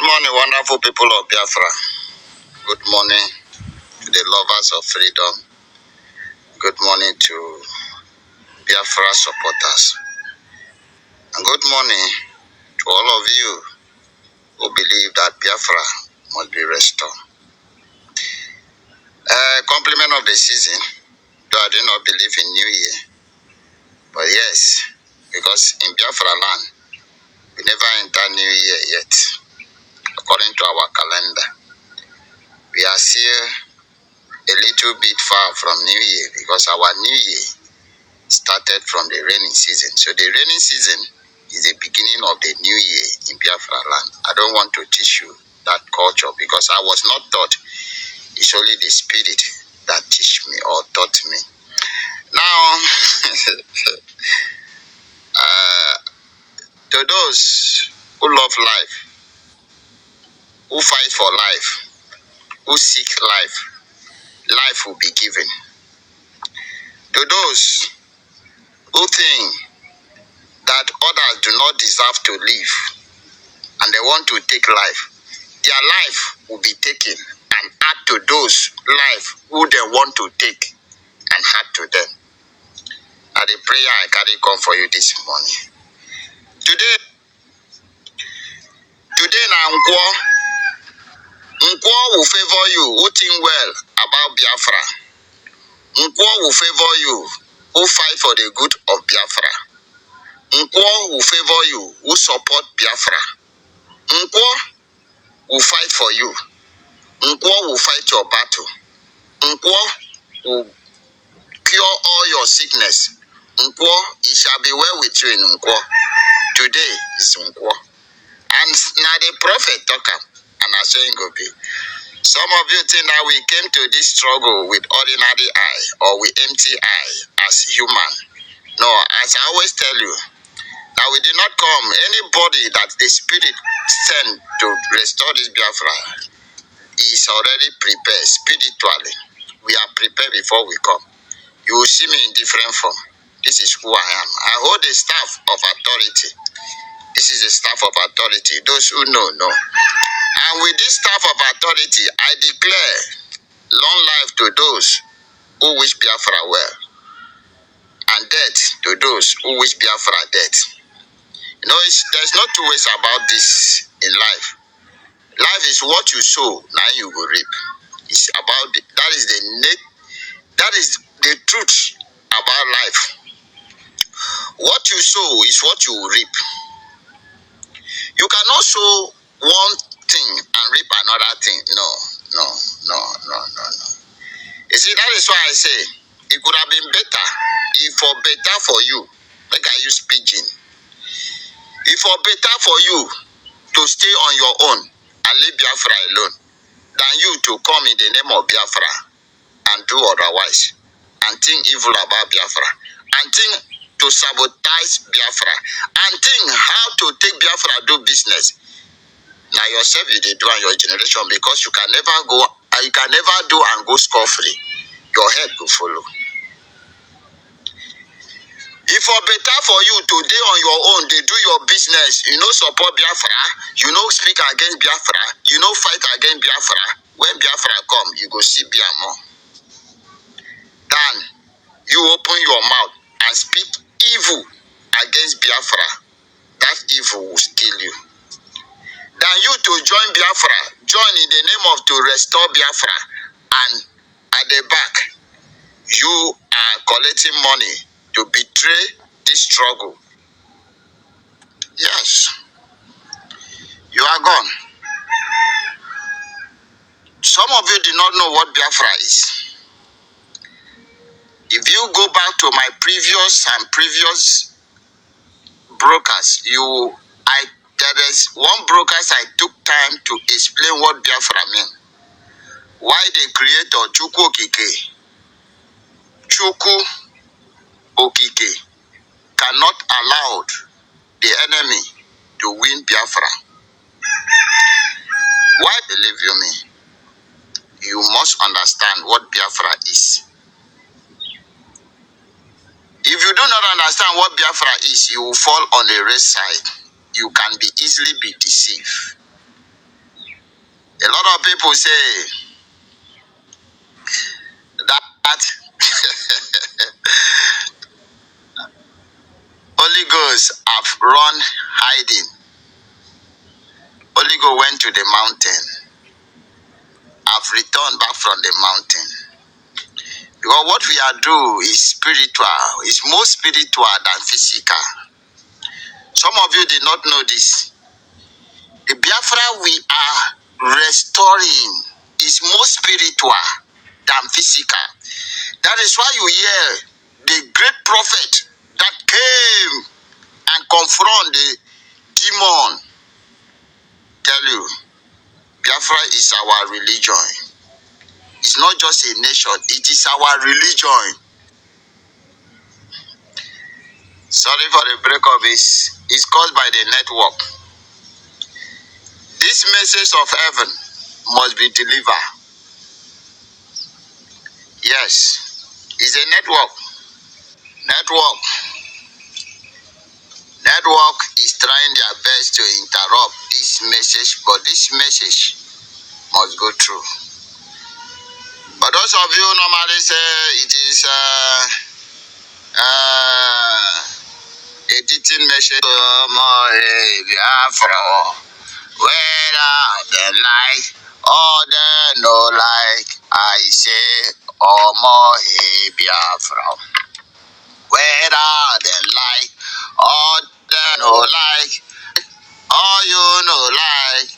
morning, wonderful people of Biafra. Good morning to the lovers of freedom. Good morning to Biafra supporters. And good morning to all of you who believe that Biafra must be restored. Compliment of the season, though I do not believe in New Year. But yes, because in Biafra land, we never enter New Year yet, according to our calendar. We are still a little bit far from New Year because our New Year started from the rainy season. So the rainy season is the beginning of the new year in Biafra land. I don't want to teach you that culture because I was not taught. It's only the spirit that teach me or taught me. Now, to those who love life, who fight for life, who seek life, life will be given. To those who think that others do not deserve to live and they want to take life, their life will be taken and add to those life who they want to take and add to them. Now the prayer I carry come for you this morning. Today now Nkwo will favor you who think well about Biafra. Nkwo will favor you who fight for the good of Biafra. Nkwo will favor you who support Biafra. Nkwo will fight for you. Nkwo will fight your battle. Nkwo will cure all your sickness. Nkwo, it shall be well with you in Nkwo. Today is Nkwo. And now the prophet talk and I say go be. Some of you think that we came to this struggle with ordinary eye or with empty eye as human. No, as I always tell you, that we did not come. Anybody that the spirit sent to restore this Biafra is already prepared spiritually. We are prepared before we come. You will see me in different form. This is who I am. I hold the staff of authority. This is the staff of authority. Those who know. And with this staff of authority, I declare long life to those who wish Biafra well, and death to those who wish Biafra death. You know, there's no two ways about this in life. Life is what you sow, now you will reap. It's about that is the truth about life. What you sow is what you will reap. You cannot sow one thing and reap another thing. No. You see, that is why I say it could have been better if for better for you, like I use pidgin. If for better for you to stay on your own and leave Biafra alone, than you to come in the name of Biafra and do otherwise, and think evil about Biafra, and think to sabotage Biafra, and think how to take Biafra do business. Now yourself you did do and your generation, because you can never do and go scot-free. Your head will follow. If for better for you to do on your own, they do your business, you know support Biafra, you know speak against Biafra, you know fight against Biafra. When Biafra come, you go see Biamo. Then you open your mouth and speak evil against Biafra. That evil will steal you. Then you to join Biafra, join in the name of to restore Biafra, and at the back, you are collecting money to betray this struggle. Yes, you are gone. Some of you do not know what Biafra is. If you go back to my previous brokers, there is one brokers I took time to explain what Biafra mean. Why the creator Chukwu Okike cannot allow the enemy to win Biafra. Why believe you me? You must understand what Biafra is. If you do not understand what Biafra is, you will fall on the red side. You can easily be deceived. A lot of people say that Holy Ghost have run hiding. Holy Ghost went to the mountain. Have returned back from the mountain. Because what we are doing is spiritual. It's more spiritual than physical. Some of you did not know this. The Biafra we are restoring is more spiritual than physical. That is why you hear the great prophet that came and confront the demon. Tell you, Biafra is our religion. It's not just a nation, it is our religion. Sorry for the breakup, it's caused by the network. This message of heaven must be delivered. Yes, it's a network. Network is trying their best to interrupt this message, but this message must go through. But those of you normally say it is a teaching message. Biafra, whether they like or they no like, I say, Biafra. Whether they like or they no like, or you no like,